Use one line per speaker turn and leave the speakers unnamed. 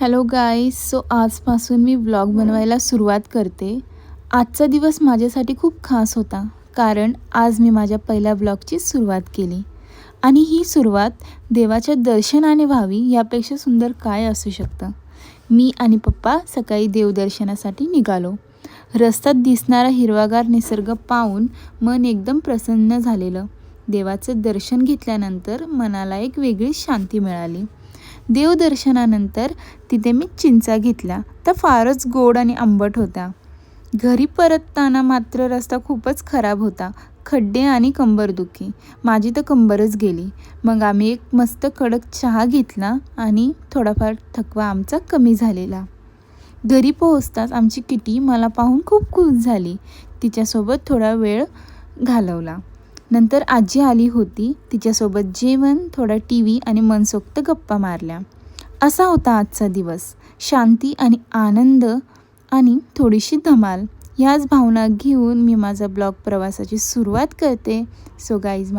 Hello guys. So आजपासून मी vlog बनवायला सुरुवात करते. आजचा दिवस माझ्यासाठी खूप खास होता, कारण आज मी माझ्या पहिल्या व्लॉगची सुरुवात केली. आणि ही सुरुवात देवाच्या दर्शनाने व्हावी यापेक्षा सुंदर काय असू शकतं. मी आणि पप्पा सकाळी देवदर्शनासाठी निघालो. रस्त्यात दिसणारा हिरवागार निसर्ग पाहून मन एकदम प्रसन्न झालेलं. देवाचं दर्शन घेतल्यानंतर मनाला एक वेगळी शांती मिळाली. देवदर्शनानंतर तिथे मी चिंचा घेतल्या. त्या फारच गोड आणि आंबट होत्या. घरी परतताना मात्र रस्ता खूपच खराब होता. खड्डे आणि कंबरदुखी. माझी तर कंबरच गेली. मग आम्ही एक मस्त कडक चहा घेतला आणि थोडाफार थकवा आमचा कमी झालेला. घरी पोहोचताच आमची किटी मला पाहून खूप खुश झाली. तिच्यासोबत थोडा वेळ घालवला. नंतर आजी आली होती. तिच्यासोबत जेवण, थोडा TV आणि मनसोक्त गप्पा मारल्या. असा होता आजचा दिवस. शांती आणि आनंद आणि थोडीशी धमाल, ह्याच भावना घेऊन मी माझा ब्लॉग प्रवासाची सुरुवात करते. So guys,